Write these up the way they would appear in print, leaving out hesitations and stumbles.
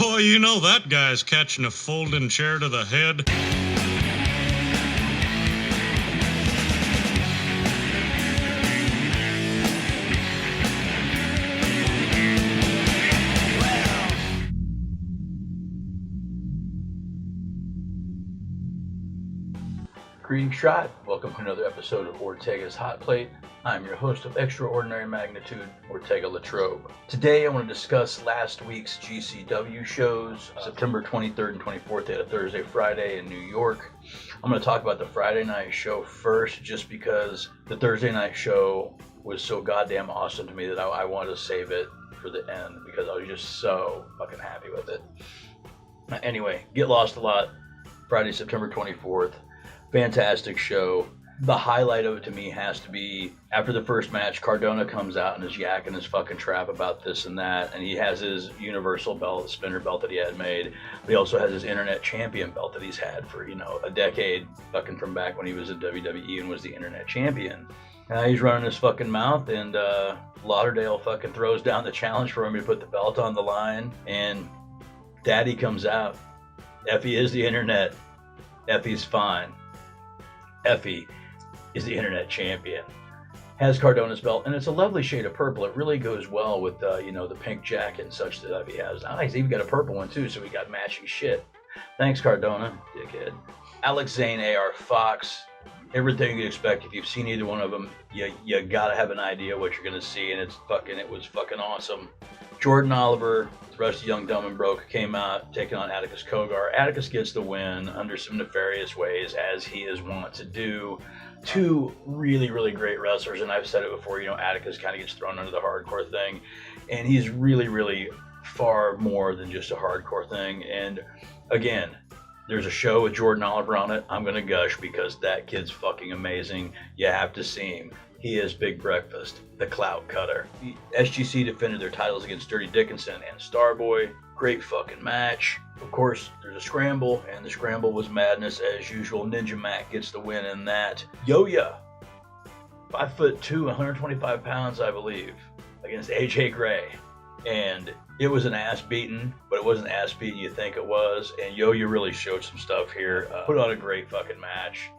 Boy, you know that guy's catching a folding chair to the head. Greetings, Shot. Welcome to another episode of Ortega's Hotplate. I'm your host of extraordinary magnitude, Ortega Latrobe. Today I want to discuss last week's GCW shows. September 23rd and 24th, they had a Thursday, Friday in New York. I'm going to talk about the Friday night show first, just because the Thursday night show was so goddamn awesome to me that I wanted to save it for the end, because I was just so fucking happy with it. Anyway, Get Lost a Lot, Friday, September 24th. Fantastic show. The highlight of it to me has to be after the first match, Cardona comes out and is yakking his fucking trap about this and that, and he has his universal belt, spinner belt that he had made, but he also has his internet champion belt that he's had for, a decade, fucking from back when he was in WWE and was the internet champion. He's running his fucking mouth, and Lauderdale fucking throws down the challenge for him to put the belt on the line, and Daddy comes out. Effy is the internet. Effy's fine. Effy is the internet champion. Has Cardona's belt, and it's a lovely shade of purple. It really goes well with the pink jacket and such that Effy has. Now he's even got a purple one too, so we got matching shit. Thanks, Cardona, dickhead. Alex Zane, AR Fox, everything you'd expect. If you've seen either one of them, you gotta have an idea what you're gonna see, and it was fucking awesome. Jordan Oliver, Rusty Young Dumb and Broke, came out taking on Atticus Kogar. Atticus gets the win under some nefarious ways, as he is wont to do. Two really, really great wrestlers, and I've said it before, Atticus kind of gets thrown under the hardcore thing, and he's really, really far more than just a hardcore thing. And again, there's a show with Jordan Oliver on it. I'm going to gush because that kid's fucking amazing. You have to see him. He is Big Breakfast, the clout cutter. The SGC defended their titles against Dirty Dickinson and Starboy. Great fucking match. Of course, there's a scramble, and the scramble was madness as usual. Ninja Mac gets the win in that. Yo-Ya, 5'2", 125 pounds, I believe, against AJ Gray. And it was an ass beating, but it wasn't ass beating you think it was. And Yo-Ya really showed some stuff here. Put on a great fucking match.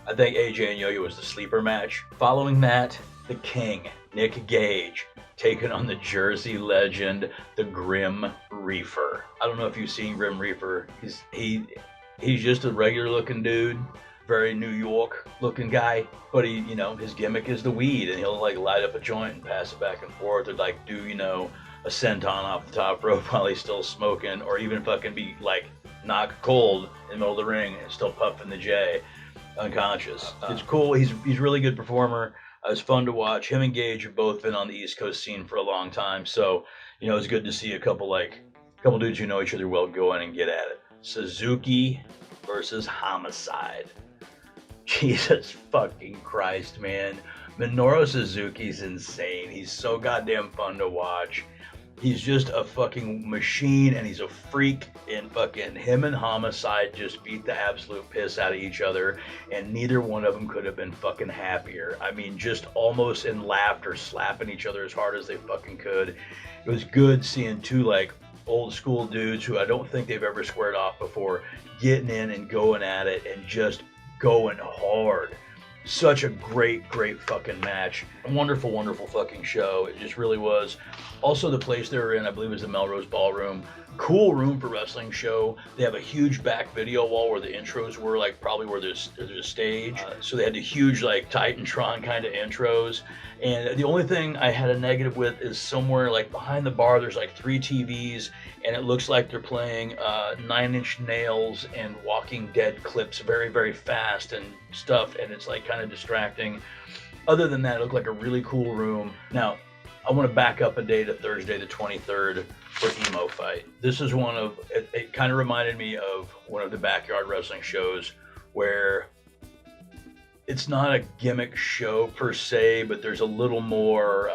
I think AJ and Yo-Ya was the sleeper match. Following that, the King, Nick Gage, taking on the Jersey legend, the Grim Reaper. I don't know if you've seen Grim Reaper. He's just a regular looking dude, very New York looking guy, but his gimmick is the weed, and he'll light up a joint and pass it back and forth, or do a senton off the top rope while he's still smoking, or even fucking be knocked cold in the middle of the ring and still puffing the J. Unconscious. It's cool. He's a really good performer. It's fun to watch. Him and Gage have both been on the East Coast scene for a long time, so it's good to see a couple dudes who know each other well go in and get at it. Suzuki versus Homicide. Jesus fucking Christ, man. Minoru Suzuki's insane. He's so goddamn fun to watch. He's just a fucking machine, and he's a freak, and fucking him and Homicide just beat the absolute piss out of each other, and neither one of them could have been fucking happier. I mean, just almost in laughter, slapping each other as hard as they fucking could. It was good seeing two old school dudes who I don't think they've ever squared off before getting in and going at it and just going hard. Such a great fucking match. A wonderful, wonderful fucking show. It just really was. Also, the place they were in, I believe, was the Melrose Ballroom. Cool room for wrestling show. They have a huge back video wall where the intros were, probably where there's a stage. So they had the huge, Titantron kind of intros. And the only thing I had a negative with is somewhere, behind the bar, there's, 3 TVs, and it looks like they're playing 9 Inch Nails and Walking Dead clips very, very fast and stuff, and it's, kind of distracting. Other than that, it looked like a really cool room. Now, I want to back up a day to Thursday the 23rd for Emo Fight. This is it kind of reminded me of one of the backyard wrestling shows where it's not a gimmick show per se, but there's a little more,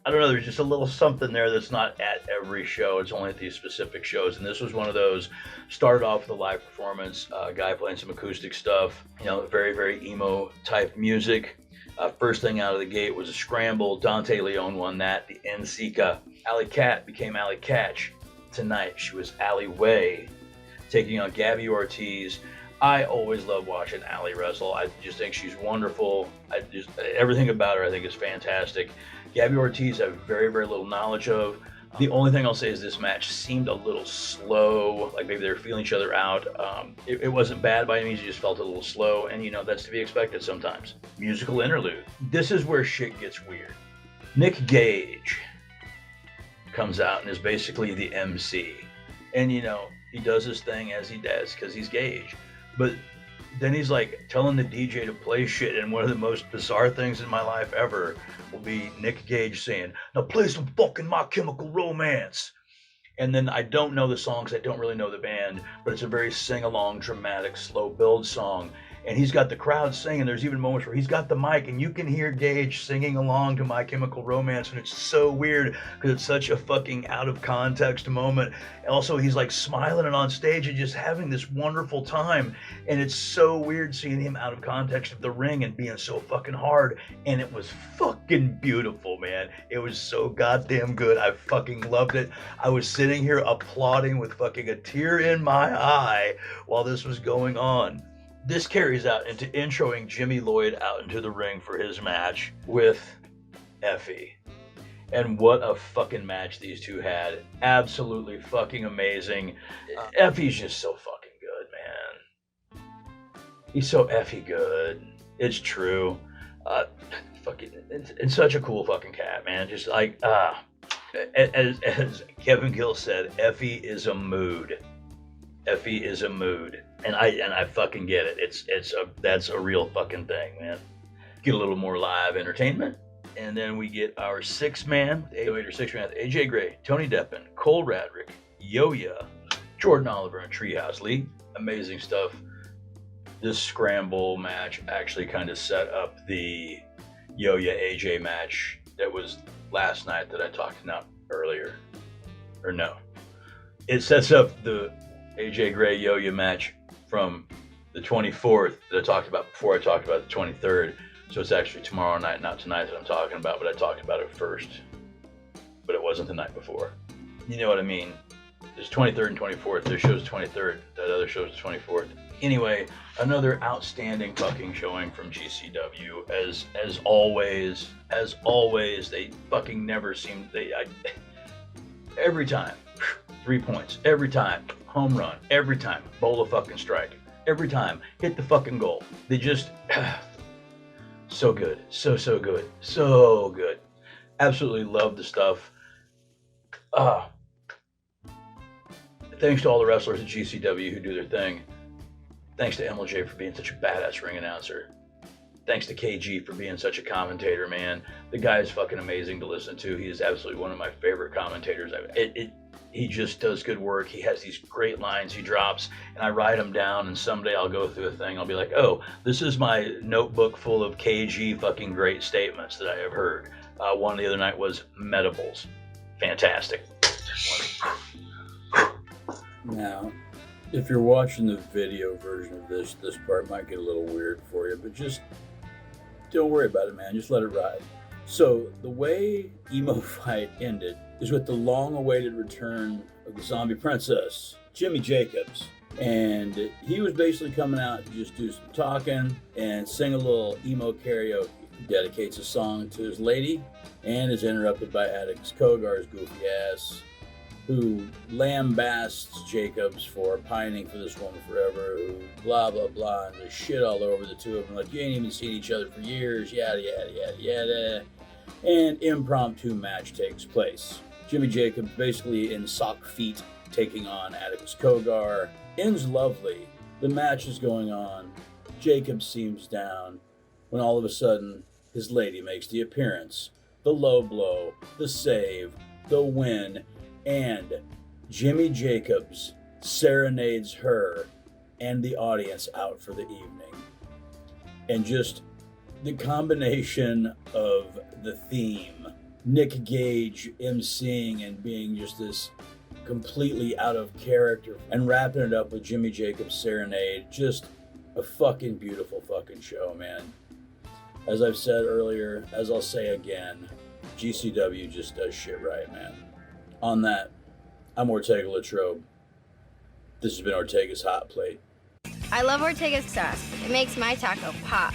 I don't know, there's just a little something there that's not at every show. It's only at these specific shows. And this was one of those, started off with a live performance, guy playing some acoustic stuff, very, very emo type music. First thing out of the gate was a scramble. Dante Leon won that. The NCCA. Alley Cat became Alley Catch. Tonight she was Alley Way, taking on Gabby Ortiz. I always love watching Alley wrestle. I just think she's wonderful. Everything about her I think is fantastic. Gabby Ortiz I have very, very little knowledge of. The only thing I'll say is this match seemed a little slow, like maybe they were feeling each other out. It wasn't bad by any means, it just felt a little slow, and that's to be expected sometimes. Musical interlude. This is where shit gets weird. Nick Gage comes out and is basically the MC. And he does his thing as he does because he's Gage. But then he's like telling the DJ to play shit, and one of the most bizarre things in my life ever will be Nick Gage saying, "Now play some fucking My Chemical Romance." And then I don't know the songs, I don't really know the band, but it's a very sing-along, dramatic, slow build song. And he's got the crowd singing. There's even moments where he's got the mic and you can hear Gage singing along to My Chemical Romance, and it's so weird because it's such a fucking out of context moment. Also, he's like smiling and on stage and just having this wonderful time, and it's so weird seeing him out of context of the ring and being so fucking hard. And it was fucking beautiful, man. It was so goddamn good. I fucking loved it. I was sitting here applauding with fucking a tear in my eye while this was going on. This carries out into introing Jimmy Lloyd out into the ring for his match with Effy. And what a fucking match these two had. Absolutely fucking amazing. Effy's just so fucking good, man. He's so Effy good. It's true. Fucking, it's such a cool fucking cat, man. Just like, as Kevin Gill said, Effy is a mood. Effy is a mood. And I fucking get it. That's a real fucking thing, man. Get a little more live entertainment, and then we get our six-man AJ Gray, Tony Deppen, Cole Radrick, Yo-Ya, Jordan Oliver, and Treehouse Lee. Amazing stuff. This scramble match actually kind of set up the Yo-Ya AJ match that was last night that I talked about earlier. Or no. It sets up the AJ Gray Yo-Ya match from the 24th that I talked about before I talked about the 23rd. So it's actually tomorrow night, not tonight, that I'm talking about, but I talked about it first. But it wasn't the night before. You know what I mean? There's 23rd and 24th. This show's 23rd. That other show's the 24th. Anyway, another outstanding fucking showing from GCW. As always, they fucking never seem. Every time, 3 points. Every time, home run. Every time, bowl a fucking strike. Every time, hit the fucking goal. They just so good, so good, so good. Absolutely love the stuff. Thanks to all the wrestlers at GCW who do their thing. Thanks to MLJ for being such a badass ring announcer. Thanks to KG for being such a commentator, man. The guy is fucking amazing to listen to. He is absolutely one of my favorite commentators. He just does good work. He has these great lines he drops, and I write them down, and someday I'll go through a thing. I'll be like, oh, this is my notebook full of KG fucking great statements that I have heard. One the other night was Medibles. Fantastic. Now, if you're watching the video version of this part might get a little weird for you, but just don't worry about it, man. Just let it ride. So the way Emo Fight ended is with the long-awaited return of the Zombie Princess, Jimmy Jacobs. And he was basically coming out to just do some talking and sing a little emo karaoke. He dedicates a song to his lady and is interrupted by Atticus Kogar's goofy ass, who lambasts Jacobs for pining for this woman forever, who blah, blah, blah, and there's shit all over the two of them, like, you ain't even seen each other for years, yada, yada, yada, yada. And impromptu match takes place. Jimmy Jacobs basically in sock feet taking on Atticus Kogar. Ends lovely. The match is going on. Jacob seems down when all of a sudden his lady makes the appearance. The low blow, the save, the win, and Jimmy Jacobs serenades her and the audience out for the evening. And just the combination of the theme, Nick Gage emceeing and being just this completely out of character, and wrapping it up with Jimmy Jacobs' serenade, just a fucking beautiful fucking show, man. As I've said earlier, as I'll say again, GCW just does shit right, man. On that, I'm Ortega Latrobe. This has been Ortega's Hot Plate. I love Ortega's sauce. It makes my taco pop.